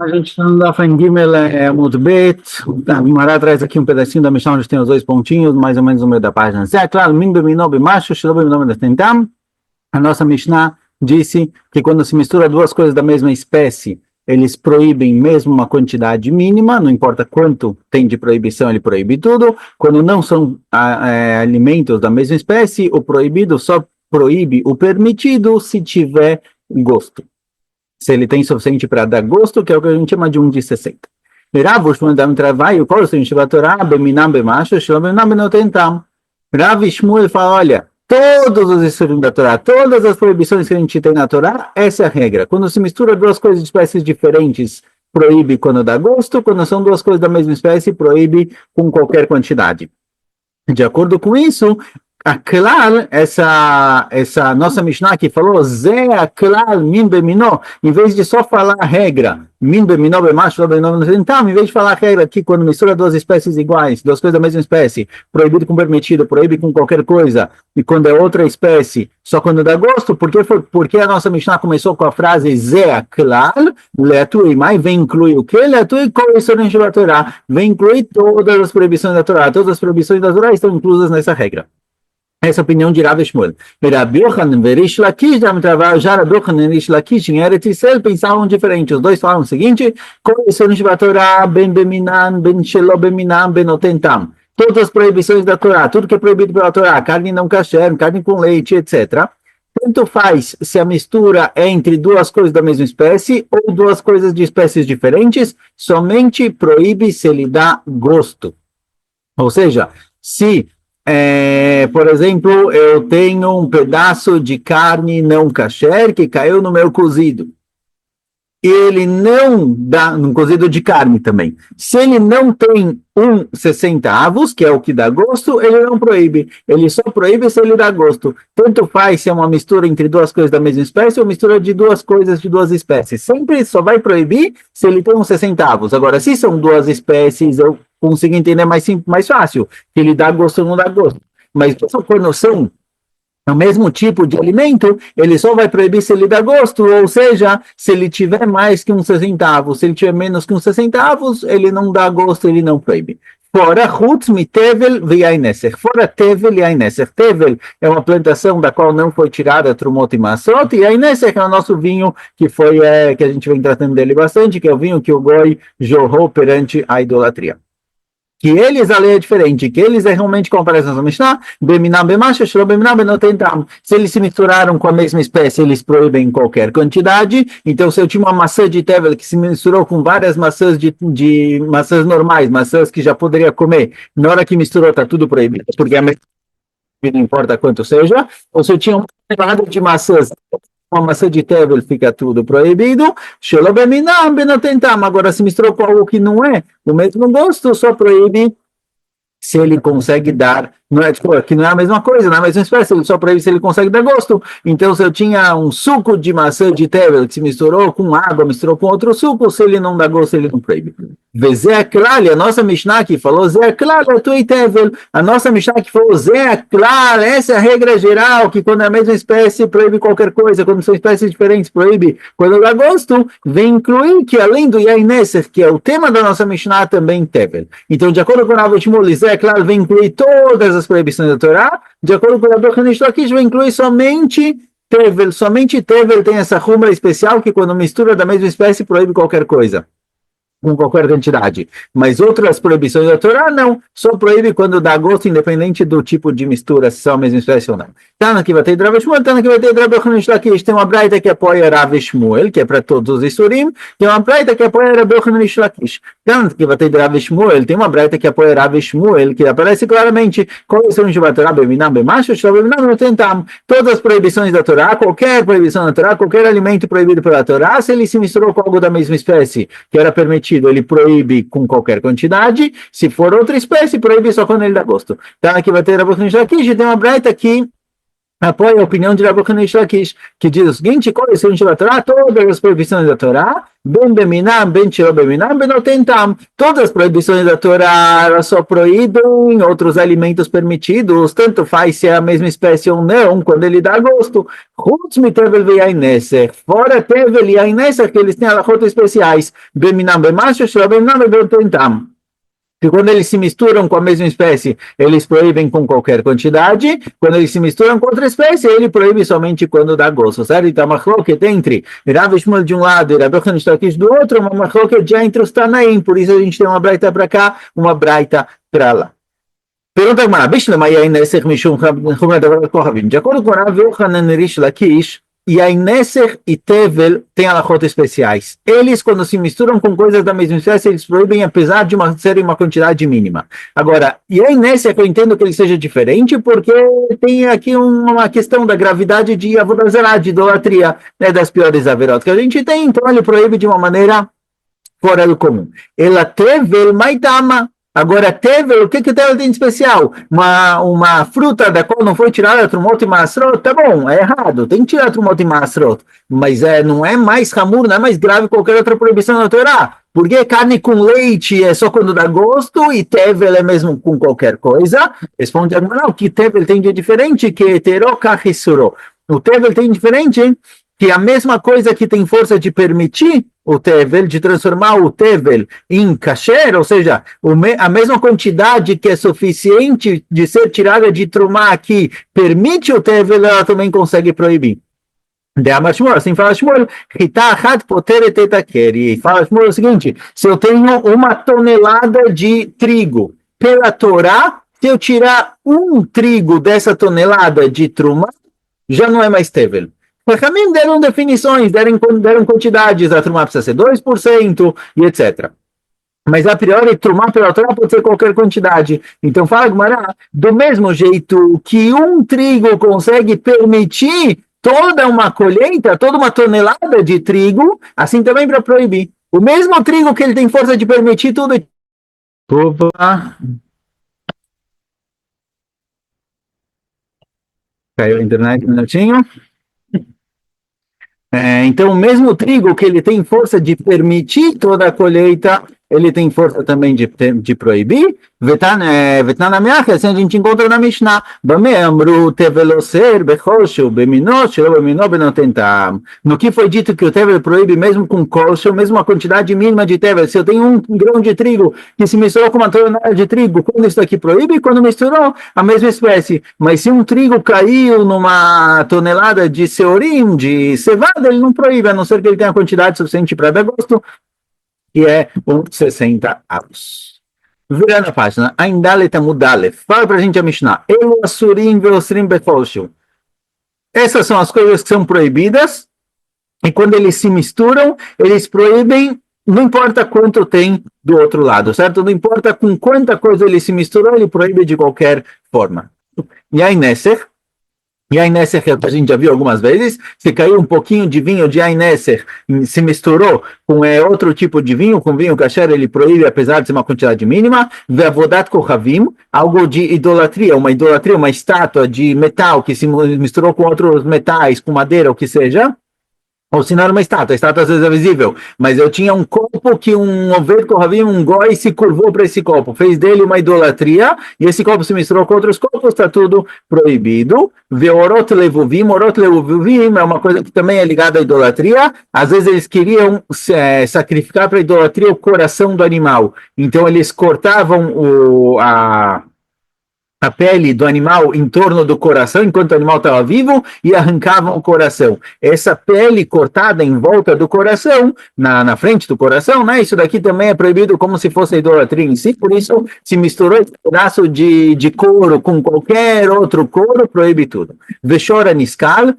A gente está no Daf Gimel Amud Bet. A Gemara traz aqui um pedacinho da Mishnah onde tem os dois pontinhos, mais ou menos no meio da página. É claro, min beminou bemacho, shelo beminou benatentam. A nossa Mishnah disse que quando se mistura duas coisas da mesma espécie, eles proíbem mesmo uma quantidade mínima, não importa quanto tem de proibição, ele proíbe tudo. Quando não são alimentos da mesma espécie, o proibido só proíbe o permitido se tiver gosto. Se ele tem suficiente para dar gosto, que é o que a gente chama de 1 de 60. Rav Shmuel fala, olha, todos os estudos da Torá, todas as proibições que a gente tem na Torá, essa é a regra. Quando se mistura duas coisas de espécies diferentes, proíbe quando dá gosto, quando são duas coisas da mesma espécie, proíbe com qualquer quantidade. De acordo com isso, a klal, essa nossa Mishnah que falou, Zé a klal min beminó, em vez de só falar a regra, min beminó bemacho, em vez de falar a regra aqui, quando mistura duas espécies iguais, duas coisas da mesma espécie, proibido com permitido, proíbe com qualquer coisa, e quando é outra espécie, só quando dá gosto, porque a nossa Mishnah começou com a frase Zé a klal, leatui, mas vem incluir o que? Leatui koisoren da Torá, vem incluir todas as proibições da Torá, todas as proibições da Torá estão inclusas nessa regra. Essa é a opinião de Rav Shmuel. Rabi Yochanan e Rish Lakish, já Rabi Yochanan e Rish Lakish em Eretz Yisrael pensavam diferente. Os dois falavam o seguinte: todas as proibições da Torá, tudo que é proibido pela Torá, carne não kasher, carne com leite, etc. Tanto faz se a mistura é entre duas coisas da mesma espécie ou duas coisas de espécies diferentes, somente proíbe se ele dá gosto. Ou seja, se por exemplo, eu tenho um pedaço de carne não kasher que caiu no meu cozido. Ele não dá, num cozido de carne também. Se ele não tem 60 avos, que é o que dá gosto, ele não proíbe. Ele só proíbe se ele dá gosto. Tanto faz se é uma mistura entre duas coisas da mesma espécie ou mistura de duas coisas de duas espécies. Sempre só vai proibir se ele tem 60 avos. Agora, se são duas espécies, eu consigo entender mais fácil, que ele dá gosto ou não dá gosto. Mas quando são o mesmo tipo de alimento, ele só vai proibir se ele dá gosto, ou seja, se ele tiver mais que 60 avos, se ele tiver menos que 60 avos, ele não dá gosto, ele não proíbe. Fora chutz mi tevel v'yaineser. Fora tevel e aineser. Tevel é uma plantação da qual não foi tirada trumot e massot, e aineser é o nosso vinho que foi que a gente vem tratando dele bastante, que é o vinho que o Goi jorrou perante a idolatria. Que eles, a lei é diferente, que eles realmente comparecem na Mishnah, se eles se misturaram com a mesma espécie, eles proíbem qualquer quantidade. Então, se eu tinha uma maçã de tevel que se misturou com várias maçãs de maçãs normais, maçãs que já poderia comer, na hora que misturou está tudo proibido, porque não importa quanto seja. Ou se eu tinha uma tonelada de maçãs, uma maçã de tevel fica tudo proibido. Agora, se misturou com algo que não é o mesmo gosto, só proíbe se ele consegue dar, não é, que não é a mesma coisa, não é a mesma espécie, ele só proíbe se ele consegue dar gosto. Então, se eu tinha um suco de maçã de tevel que se misturou com água, misturou com outro suco, se ele não dá gosto, ele não proíbe. Zé Klal, a nossa Mishnah que falou Zé Klal, tevel, a nossa Mishnah que falou Zé Klal, essa é a regra geral, que quando é a mesma espécie, proíbe qualquer coisa, quando são espécies diferentes, proíbe. Quando dá gosto, vem incluir que além do Yaineser, que é o tema da nossa Mishnah, também tevel. Então, de acordo com o Rav Shmuel, Zé Klal vem incluir todas as proibições da Torá, de acordo com o Rav Yochanan Lakish, vai incluir somente tevel tem essa rumba especial que quando mistura da mesma espécie proíbe qualquer coisa, com qualquer quantidade. Mas outras proibições da Torá não, só proíbe quando dá gosto, independente do tipo de mistura, se são a mesma espécie ou não. Tana que vai ter Rav Shmuel, Tana que vai ter Rav Yochanan Lakish, tem uma braita que apoia Rav Shmuel, que é para todos os Isurim, tem uma braita que apoia Rav Yochanan Lakish. Tana que vai ter Rav Shmuel, tem uma braita que apoia Rav Shmuel, que aparece claramente, todas as proibições da Torá, qualquer proibição da Torá, qualquer alimento proibido pela Torá, se ele se misturou com algo da mesma espécie, que era permitido, ele proíbe com qualquer quantidade. Se for outra espécie, proíbe só quando ele dá gosto. Então aqui vai ter Rav Yochanan Lakish, tem uma braita que apoia a opinião de Rav Yochanan Lakish, que diz o seguinte: todas as proibições da Torá, Ben beminam, ben shelo beminam, benotentam. Todas as proibições da Torá elas só proíbem outros alimentos permitidos, tanto faz se é a mesma espécie ou não, quando ele dá gosto. Chutz mitevel ve'aineser. Fora tevel e aineser, que eles têm alachot especiais. Beminam, bemacho, shelo beminam, benotentam. Que quando eles se misturam com a mesma espécie, eles proíbem com qualquer quantidade. Quando eles se misturam com outra espécie, ele proíbe somente quando dá gosto, certo? Então, a machloket entre Rav Shmuel de um lado e Rav Yochanan Shtarkish do outro, uma machloket já entre os Tanaim. Por isso a gente tem uma braita para cá, uma braita para lá. Pergunta Gemara, de acordo com Rav Yochanan Rish Lakish, Yaineser e Tevel têm alachot especiais. Eles, quando se misturam com coisas da mesma espécie, eles proíbem, apesar de serem uma quantidade mínima. Agora, Yaineser, eu entendo que ele seja diferente, porque tem aqui uma questão da gravidade de avodah zará, de idolatria, né, das piores averot que a gente tem, então ele proíbe de uma maneira fora do comum. Ela Tevel maitama. Agora, tevel, o que o tevel tem de especial? Uma fruta da qual não foi tirada trumot e masrot, tá bom, é errado, tem que tirar trumot e masrot, mas não é mais hamur, não é mais grave que qualquer outra proibição da Torá, porque carne com leite é só quando dá gosto e tevel é mesmo com qualquer coisa. Responde a o que tevel tem de diferente que heterocachisuro. O tevel tem diferente, hein? Que a mesma coisa que tem força de permitir o tevel, de transformar o tevel em kasher, ou seja, a mesma quantidade que é suficiente de ser tirada de trumá que permite o tevel, ela também consegue proibir. De Amar Shmuel, assim fala Shmuel, e fala Shmuel o seguinte, se eu tenho 1 tonelada de trigo, pela Torá, se eu tirar 1 trigo dessa tonelada de trumá, já não é mais tevel. Mas também deram definições, deram quantidades, a trumá precisa ser 2% e etc. Mas a priori, trumá pela Torá pode ser qualquer quantidade. Então fala Gumará, do mesmo jeito que 1 trigo consegue permitir toda uma colheita, toda uma tonelada de trigo, assim também para proibir. O mesmo trigo que ele tem força de permitir tudo. Opa! Caiu a internet um minutinho. Então, o mesmo trigo que ele tem força de permitir toda a colheita, ele tem força também de proibir. Vetnanamiach, assim a gente encontra na Mishnah. No que foi dito que o tevel proíbe mesmo com kosher, mesmo a quantidade mínima de tevel. Se eu tenho 1 grão de trigo que se misturou com uma tonelada de trigo, quando isso aqui proíbe? Quando misturou a mesma espécie. Mas se um trigo caiu numa tonelada de seorim, de cevada, ele não proíbe, a não ser que ele tenha a quantidade suficiente para dar gosto, que é 60 avos. Virando a página, Aindaleta Mudalef, fala pra gente a Mishnah. Eu assurim veosrim bekolshu. Essas são as coisas que são proibidas, e quando eles se misturam, eles proíbem, não importa quanto tem do outro lado, certo? Não importa com quanta coisa ele se misturou, ele proíbe de qualquer forma. E aí, Nesser, que a gente já viu algumas vezes, se caiu um pouquinho de vinho de Ainesser, se misturou com outro tipo de vinho, com vinho kasher, ele proíbe, apesar de ser uma quantidade mínima. Ve'avodat kohavim, algo de idolatria, uma estátua de metal que se misturou com outros metais, com madeira, o que seja. Ou se não era uma estátua, a estátua às vezes é visível, mas eu tinha um copo que um Oved Kohavim, um goi, se curvou para esse copo, fez dele uma idolatria, e esse copo se misturou com outros copos, está tudo proibido. Veorot levuvim é uma coisa que também é ligada à idolatria, às vezes eles queriam sacrificar para a idolatria o coração do animal, então eles cortavam a pele do animal em torno do coração, enquanto o animal estava vivo, e arrancavam o coração. Essa pele cortada em volta do coração, na frente do coração, né? Isso daqui também é proibido como se fosse a idolatria em si, por isso se misturou esse pedaço de couro com qualquer outro couro, proíbe tudo. Veshora niskal,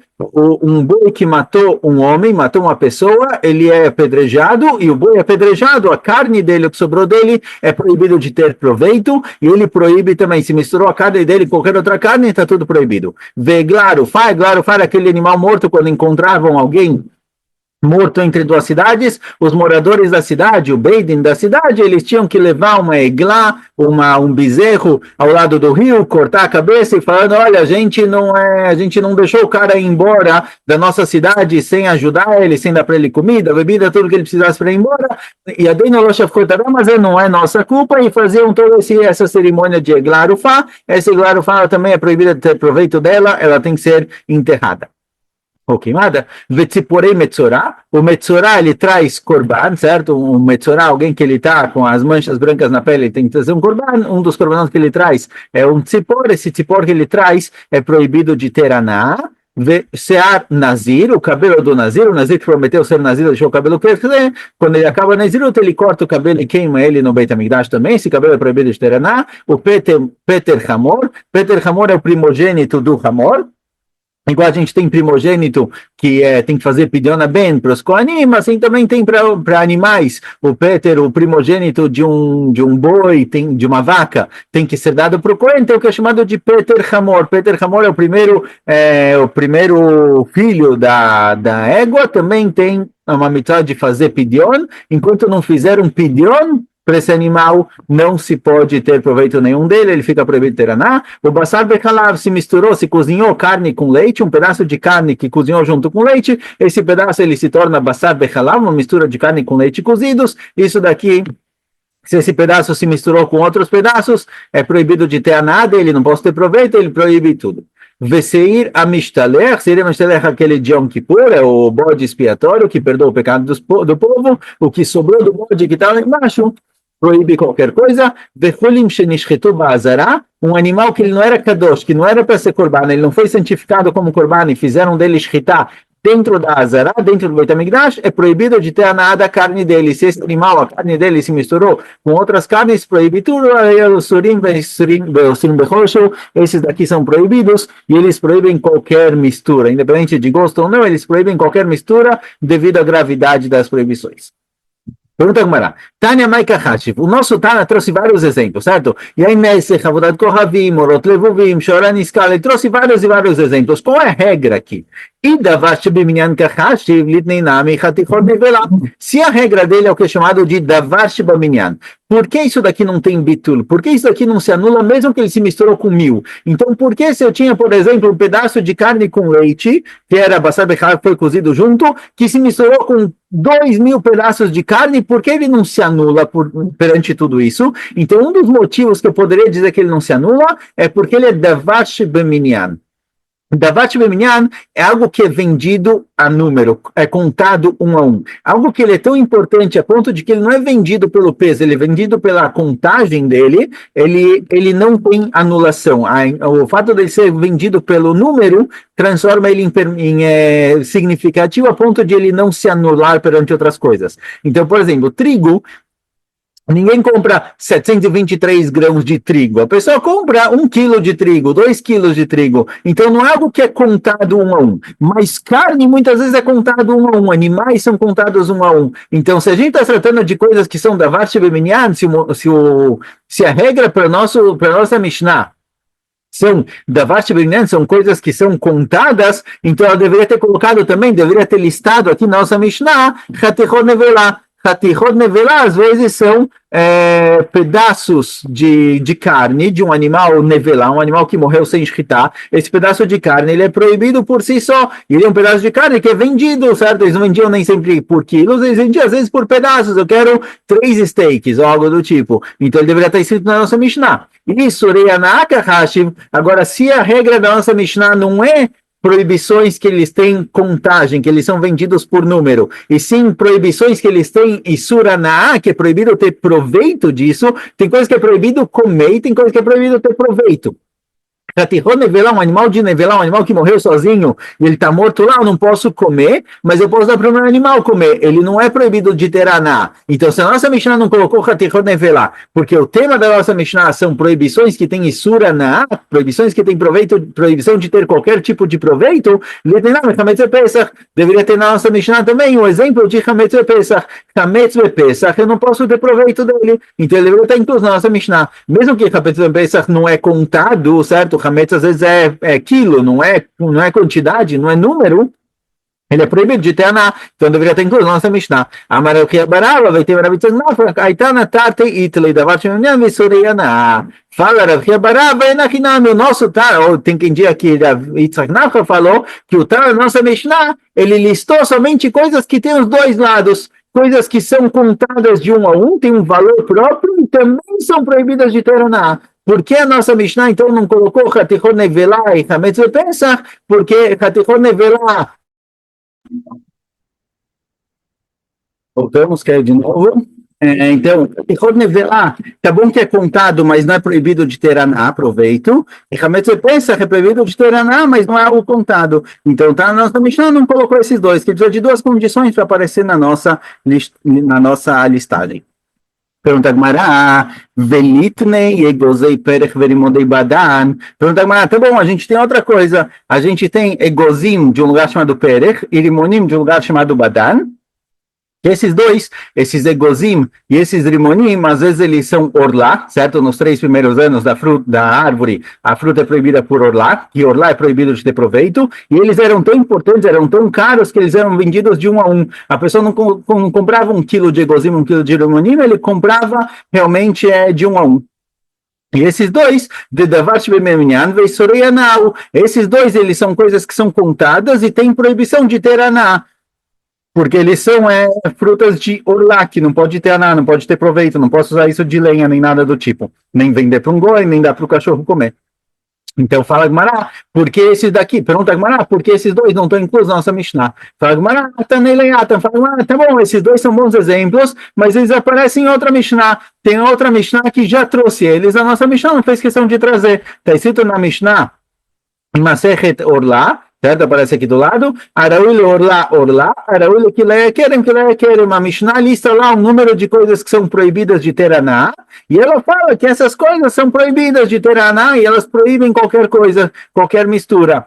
um boi que matou um homem, matou uma pessoa, ele é apedrejado, e o boi apedrejado, a carne dele, o que sobrou dele, é proibido de ter proveito, e ele proíbe também, se misturou a carne dele com qualquer outra carne, está tudo proibido. Veglarufar, aquele animal morto, quando encontravam alguém morto entre duas cidades, os moradores da cidade, o Beidin da cidade, eles tinham que levar uma eglá, um bezerro ao lado do rio, cortar a cabeça e falando, olha, a gente não deixou o cara ir embora da nossa cidade sem ajudar ele, sem dar para ele comida, bebida, tudo que ele precisasse para ir embora, e a Deina Locha ficou, mas não é nossa culpa, e faziam toda essa cerimônia de eglá arufá. Essa eglá arufá também é proibida de ter proveito dela, ela tem que ser enterrada. ou queimada, Vetziporei Metzorá, o Metzorá ele traz korban, certo? Um Metzorá, alguém que ele está com as manchas brancas na pele, tem que trazer um korban, um dos korbanos que ele traz é um tzipor, esse tzipor que ele traz é proibido de ter aná, Sear Nazir, o cabelo do Nazir, o Nazir que prometeu ser Nazir, deixou o cabelo crescer, quando ele acaba Nazirut, ele corta o cabelo e queima ele no Beit HaMikdash também, esse cabelo é proibido de ter aná, o Peter Hamor é o primogênito do Hamor, igual a gente tem primogênito que tem que fazer pidiona bem para os Kohanim, assim também tem para animais. O Peter, o primogênito de um boi, de uma vaca, tem que ser dado para o Kohen, tem o que é chamado de Peter Hamor. Peter Hamor é o primeiro filho da égua, também tem uma mitzvah de fazer pidion. Enquanto não fizer um pidion para esse animal, não se pode ter proveito nenhum dele, ele fica proibido de ter aná. O basar becalav se misturou, se cozinhou carne com leite, um pedaço de carne que cozinhou junto com leite, esse pedaço ele se torna basar becalav, uma mistura de carne com leite cozidos. Isso daqui, se esse pedaço se misturou com outros pedaços, é proibido de ter aná dele, não posso ter proveito, ele proíbe tudo. Veseir Amishtaler, seria Amishtaler aquele de Yom Kippur, é o bode expiatório que perdoa o pecado do povo, o que sobrou do bode que está lá embaixo, proíbe qualquer coisa. Vechulim shenishchetu ba'azara, um animal que ele não era kadosh, que não era para ser korban, ele não foi santificado como korban e fizeram dele shchita dentro da azara, dentro do Beit HaMikdash, é proibido de ter aná da carne dele. Se esse animal, a carne dele se misturou com outras carnes, proíbe tudo. Esses daqui são proibidos e eles proíbem qualquer mistura, independente de gosto ou não, eles proíbem qualquer mistura devido à gravidade das proibições. Pergunta Gumara. Tânia Maika Hashiv. O nosso Tana trouxe vários exemplos, certo? E aí, Nesech, Avodat Kohavim, Orot Levuvim, Shoran Iskal, ele trouxe vários e vários exemplos. Qual é a regra aqui? Se a regra dele é o que é chamado de Davar Shebaminyan, por que isso daqui não tem bitul? Por que isso daqui não se anula mesmo que ele se misturou com 1000? Então, por que se eu tinha, por exemplo, um pedaço de carne com leite, que era Basar Bechar, que foi cozido junto, que se misturou com 2000 pedaços de carne, por que ele não se anula perante tudo isso? Então, um dos motivos que eu poderia dizer que ele não se anula é porque ele é Davar Shebaminyan. Davat Beminyan é algo que é vendido a número, é contado um a um. Algo que ele é tão importante a ponto de que ele não é vendido pelo peso, ele é vendido pela contagem dele, ele não tem anulação. O fato de ele ser vendido pelo número transforma ele em significativo a ponto de ele não se anular perante outras coisas. Então, por exemplo, trigo, ninguém compra 723 grãos de trigo. A pessoa compra 1 quilo de trigo, 2 quilos de trigo. Então, não é algo que é contado um a um. Mas carne, muitas vezes, é contado um a um. Animais são contados um a um. Então, se a gente está tratando de coisas que são da Davar Shebaminyan, se a regra para nossa Mishnah são Davar Shebaminyan, são coisas que são contadas, então ela deveria ter colocado também, deveria ter listado aqui na nossa Mishnah, Chatechot Nevelá. Chatechot Nevelá, às vezes, são pedaços de carne de um animal nevelá, um animal que morreu sem shchita. Esse pedaço de carne, ele é proibido por si só. Ele é um pedaço de carne que é vendido, certo? Eles não vendiam nem sempre por quilos, eles vendiam às vezes por pedaços. Eu quero 3 steaks ou algo do tipo. Então, ele deveria estar escrito na nossa Mishnah. Isso, Reianaka Hashiv. Agora, se a regra da nossa Mishnah não é proibições que eles têm contagem, que eles são vendidos por número, e sim proibições que eles têm Isuranaá, que é proibido ter proveito disso, tem coisas que é proibido comer e tem coisas que é proibido ter proveito. Chatechot Nevelá, um animal de nevelá, um animal que morreu sozinho e ele está morto lá, eu não posso comer, mas eu posso dar para o meu animal comer. Ele não é proibido de ter aná. Então, se a nossa Mishnah não colocou Chatechot Nevelá, porque o tema da nossa Mishnah são proibições que tem Isuraná, proibições que tem proveito, proibição de ter qualquer tipo de proveito, deveria ter na nossa Mishnah também o exemplo de Hametz Pesach. Hametz Pesach, eu não posso ter proveito dele. Então, ele deveria estar incluso na nossa Mishnah. Mesmo que Hametz Pesach não é contado, certo? Hametz às vezes é quilo, não é quantidade, não é número. Ele é proibido de Teaná, então deveria ter incluído nossa Mishnah. Amareu que barava, vai ter Rabitzan Nafra, Aitana Tarte Itlei, da Vatchunian, Vissuriana. Fala, Rav Barava, e o nosso Tara, ou tem quem diga que Yitzhak Nafra falou que o Tara, nossa Mishnah, ele listou somente coisas que têm os dois lados. Coisas que são contadas de um a um, têm um valor próprio e também são proibidas de Teaná. Por que a nossa Mishnah, então, não colocou Hatichon Nevelá e Hametz Pesach? Porque Hatichon Nevelá. Voltamos, quer de novo. Então, tá bom que é contado, mas não é proibido de ter aná, aproveito. E Hametz pensa que é proibido de ter aná, mas não é algo contado. Então, tá, a nossa Mishnah não colocou esses dois, que precisa de duas condições para aparecer na nossa listagem. Pergunta Gmará, Velitnei, Egozei Perech Verimodei Badan. Pergunta Gmará, tá bom, a gente tem outra coisa. A gente tem Egozim de um lugar chamado Perech e Rimonim de um lugar chamado Badan. Esses dois, esses egozim e esses rimonim, às vezes eles são orlá, certo? Nos 3 primeiros anos da árvore, a fruta é proibida por orlá, e orlá é proibido de ter proveito, e eles eram tão importantes, eram tão caros, que eles eram vendidos de um a um. A pessoa não comprava 1 quilo de egozim, 1 quilo de rimonim, ele comprava realmente de um a um. E esses dois, esses dois, eles são coisas que são contadas e tem proibição de ter aná. Porque eles são frutas de orlá, que não pode ter aná, não pode ter proveito, não posso usar isso de lenha, nem nada do tipo. Nem vender para um goi, nem dar para o cachorro comer. Então fala Gmará, por que esses daqui? Pergunta Gmará, por que esses dois não estão inclusos na nossa Mishnah? Fala Gmará, tá bom, esses dois são bons exemplos, mas eles aparecem em outra Mishnah. Tem outra Mishnah que já trouxe eles, a nossa Mishnah não fez questão de trazer. Está escrito na Mishnah, em Masechet Orlá, certo? Aparece aqui do lado. Araúle orlá, araúle que querem. A Mishnah lista lá um número de coisas que são proibidas de ter aná, e ela fala que essas coisas são proibidas de ter aná, e elas proíbem qualquer coisa, qualquer mistura.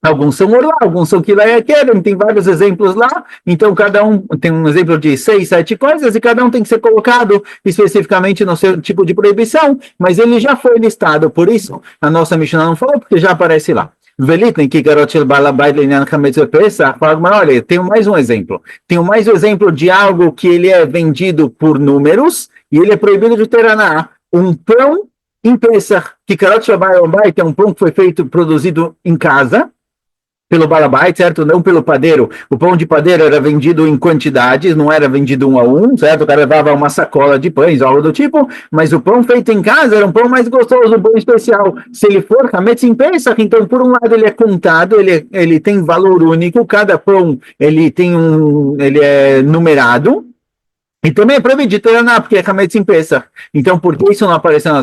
Alguns são orlá, alguns são querem, tem vários exemplos lá, então cada um tem um exemplo de 6, 7 coisas, e cada um tem que ser colocado especificamente no seu tipo de proibição, mas ele já foi listado, por isso a nossa Mishnah não falou, porque já aparece lá. Velitnem que garotil balabait lenyan chametz pesach. Olha, tenho mais um exemplo. Tenho mais um exemplo de algo que ele é vendido por números e ele é proibido de ter aná. Um pão em Pesach, que garotil balabait é um pão que foi produzido em casa pelo balabait, certo? Não pelo padeiro. O pão de padeiro era vendido em quantidades, não era vendido um a um, certo? O cara levava uma sacola de pães, algo do tipo, mas o pão feito em casa era um pão mais gostoso, um pão especial. Se ele for Hametz em Pesach, então por um lado ele é contado, ele tem valor único, cada pão ele é numerado. E também é proibido de ter aná, porque é Hametz em Pesach. Então, por que isso não apareceu na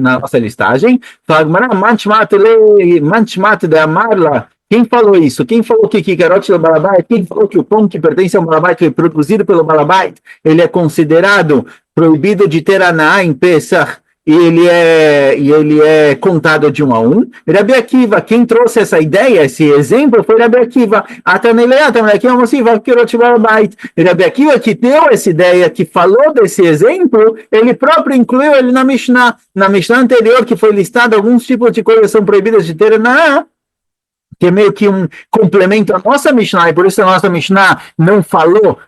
nossa listagem? Fala, manchmat de amarla. Quem falou isso? Quem falou que Kikarot do Balabait? Quem falou que o pão que pertence ao Balabait foi produzido pelo Balabait? Ele é considerado proibido de ter aná em Pesach e ele é contado de um a um. Rabi Akiva, quem trouxe essa ideia, esse exemplo, foi Rabi Akiva. Rabi Akiva que deu essa ideia, que falou desse exemplo, ele próprio incluiu ele na Mishnah. Na Mishnah anterior, que foi listado alguns tipos de coisas que são proibidas de ter aná, que é meio que um complemento à nossa Mishnah, e por isso a nossa Mishnah não falou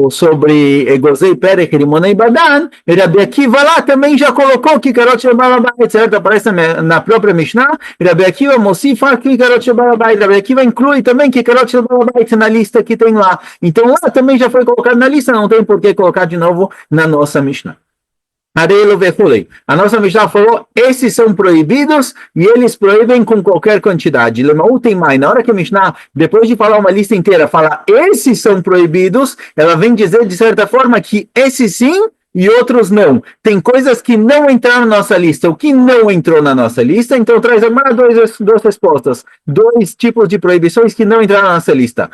sobre Egozei, Perech, Rimonei, Badan, e Rabi Akiva lá também já colocou Kikarot Shel Balabait, certo? Aparece na própria Mishnah, e Rabi Akiva Mosifa Kikarot Shel Balabait, Rabi Akiva inclui também Kikarot Shel Balabait na lista que tem lá. Então lá também já foi colocado na lista, não tem por que colocar de novo na nossa Mishnah. A nossa Mishnah falou, esses são proibidos e eles proíbem com qualquer quantidade. Na hora que a Mishnah, depois de falar uma lista inteira, fala, esses são proibidos, ela vem dizer de certa forma que esses sim e outros não. Tem coisas que não entraram na nossa lista, o que não entrou na nossa lista, então traz agora duas respostas, dois tipos de proibições que não entraram na nossa lista.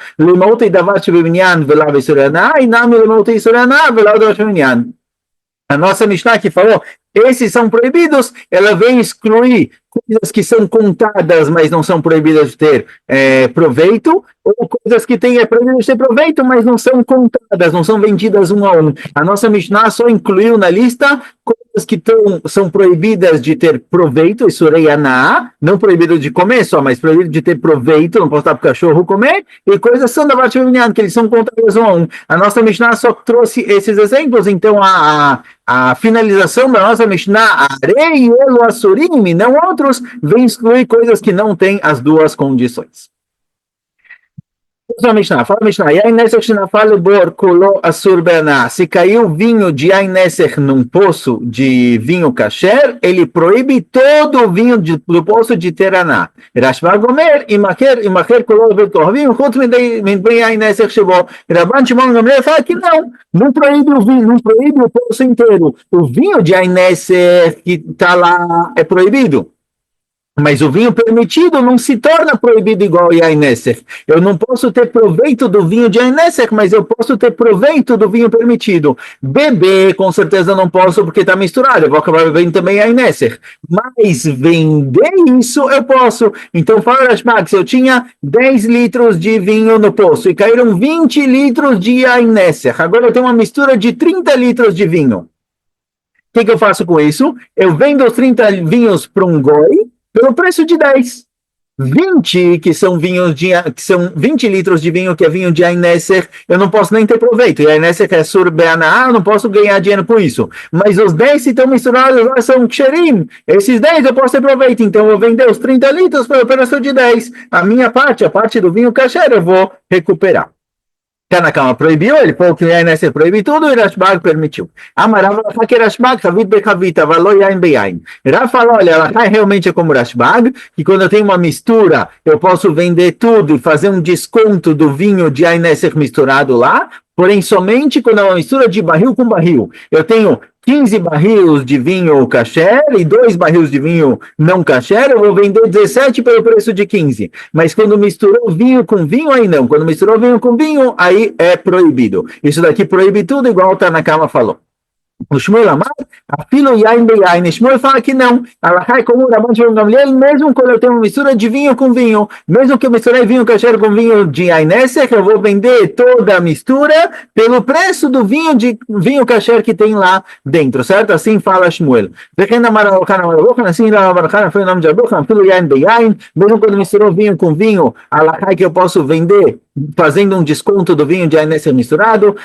A nossa Mishnah que falou, esses são proibidos, ela vem excluir coisas que são contadas, mas não são proibidas de ter proveito, ou coisas que têm proibidas de ter proveito, mas não são contadas, não são vendidas um a um. A nossa Mishnah só incluiu na lista coisas que são proibidas de ter proveito, isso é Aná, não proibido de comer só, mas proibido de ter proveito, não posso dar para o cachorro comer, e coisas são da parte feminina, que eles são contadas um a um. A nossa Mishnah só trouxe esses exemplos, então a finalização da nossa Mishnah, Arei e Elo Asurim, e não outros, vem excluir coisas que não têm as duas condições. Fala Mishnah, Yain Neser Shinafale Bor Kolo Asur Be'ana. Se caiu vinho de Yain Neser num poço de vinho kasher, ele proíbe todo o vinho do poço de Teraná. Rashba Gomer, Imacher Kolo Be'Tohavim, Chut Midbei Yain Neser Shebo. Rabban Shimon Gamliel fala que não proíbe o vinho, não proíbe o poço inteiro. O vinho de Yain Neser que está lá é proibido. Mas o vinho permitido não se torna proibido igual Yain Neser. Eu não posso ter proveito do vinho de Yain Neser, mas eu posso ter proveito do vinho permitido. Beber, com certeza não posso, porque está misturado. Eu vou acabar bebendo também Yain Neser. Mas vender isso, eu posso. Então, fala, Rashbag, se eu tinha 10 litros de vinho no poço e caíram 20 litros de Yain Neser, agora eu tenho uma mistura de 30 litros de vinho. O que eu faço com isso? Eu vendo os 30 vinhos para um goi, pelo preço de 10. 20, que são 20 litros de vinho, que é vinho de Yain Neser, eu não posso nem ter proveito. Yain Neser é Sur Be'ana, eu não posso ganhar dinheiro com isso. Mas os 10 que estão misturados lá são Ksherim. Esses 10 eu posso ter proveito. Então eu vou vender os 30 litros pelo preço de 10. A minha parte, a parte do vinho kasher, eu vou recuperar. Tanakama proibiu, ele falou que Yain Neser proibiu tudo e Rashbag permitiu. Amarav que Rashbag, Havit Bechavit, Avaló Yain Beyain. Rav falou, olha, ela realmente é como Rashbag, que quando eu tenho uma mistura, eu posso vender tudo e fazer um desconto do vinho de Yain Neser misturado lá, porém somente quando é uma mistura de barril com barril. Eu tenho 15 barris de vinho kasher e 2 barris de vinho não kasher, eu vou vender 17 pelo preço de 15. Mas quando misturou vinho com vinho, aí não. Quando misturou vinho com vinho, aí é proibido. Isso daqui proíbe tudo, igual o Tanakama falou. O Shmuel Amar, afilo Yain Beyain. Shmuel fala que não. Alahá é como o Rabban Shimon Gamliel, mesmo quando eu tenho uma mistura de vinho com vinho, mesmo que eu misturei vinho kasher com vinho de Yain Neser, eu vou vender toda a mistura pelo preço do vinho kasher que tem lá dentro, certo? Assim fala Shmuel. Assim foi o nome de Aruchan, afilo Yain Beyain, mesmo quando misturou vinho com vinho, alahá que eu posso vender fazendo um desconto do vinho de Yain Neser misturado.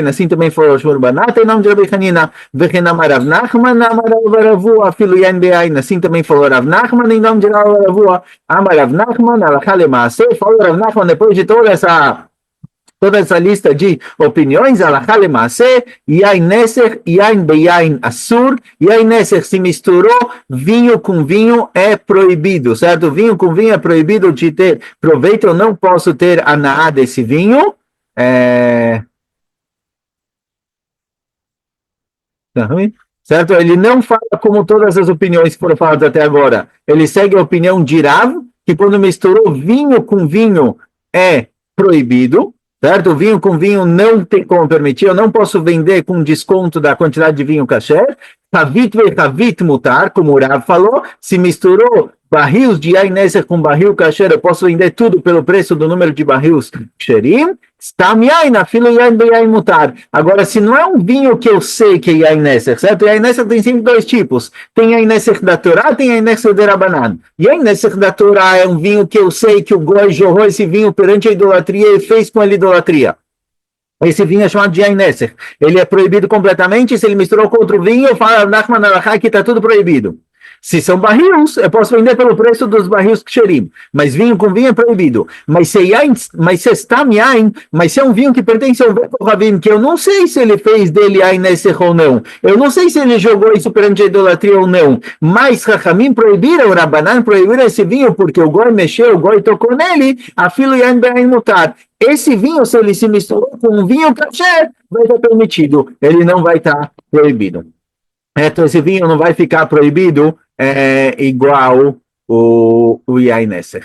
Assim também foi o Shmuel Banata, em nome de Rabi Hanina. Rav Nachman, Amaravua, filho Yain Beyain. Assim também falou Rav Nachman, em nome de Amaravua. Amarav Nachman, Alachá Lema'aseh. Falou Rav Nachman, depois de toda essa lista de opiniões, Alachá Lema'aseh, Yain Neser, Yain Beyain Asur. Yain Neser se misturou, vinho com vinho é proibido, certo? Vinho com vinho é proibido de ter proveito, eu não posso ter aná desse vinho. Tá ruim? Certo? Ele não fala como todas as opiniões que foram faladas até agora. Ele segue a opinião de Rav, que quando misturou vinho com vinho é proibido, certo? Vinho com vinho não tem como permitir, eu não posso vender com desconto da quantidade de vinho kasher. Havit ve'havit mutar, como o Rav falou, se misturou barris de Yain Neser com barril kasher, eu posso vender tudo pelo preço do número de barris ksherim. Stam Yain, afilo Yain Beyain mutar. Agora, se não é um vinho que eu sei que é Yain Neser, certo? Yain Neser tem sempre dois tipos. Tem Yain Neser da Torá, tem Yain Neser de Rabanan. Yain Neser da Torá é um vinho que eu sei que o Goi jorrou esse vinho perante a idolatria e fez com ele idolatria. Esse vinho é chamado de Yain Neser. Ele é proibido completamente. Se ele misturou com outro vinho, fala Nachman Alachá que está tudo proibido. Se são barris, eu posso vender pelo preço dos barris ksherim. Mas vinho com vinho é proibido. Mas se é Stam Yain, mas se é um vinho que pertence ao Beto Ravim, que eu não sei se ele fez dele Yain Neser ou não. Eu não sei se ele jogou isso perante a idolatria ou não. Mas Chachamim proibiram, o Rabanan proibiram esse vinho, porque o Goi mexeu, o Goi tocou nele, afilo Yain Beyain mutar. Esse vinho, se ele se misturou com um vinho kasher, vai estar permitido. Ele não vai estar proibido. Então, esse vinho não vai ficar proibido igual o Yain Neser.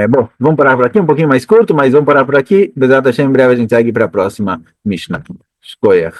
Bom, vamos parar por aqui, um pouquinho mais curto, mas vamos parar por aqui. Bezat Hashem, em breve a gente segue para a próxima Mishnah. Shkoyach.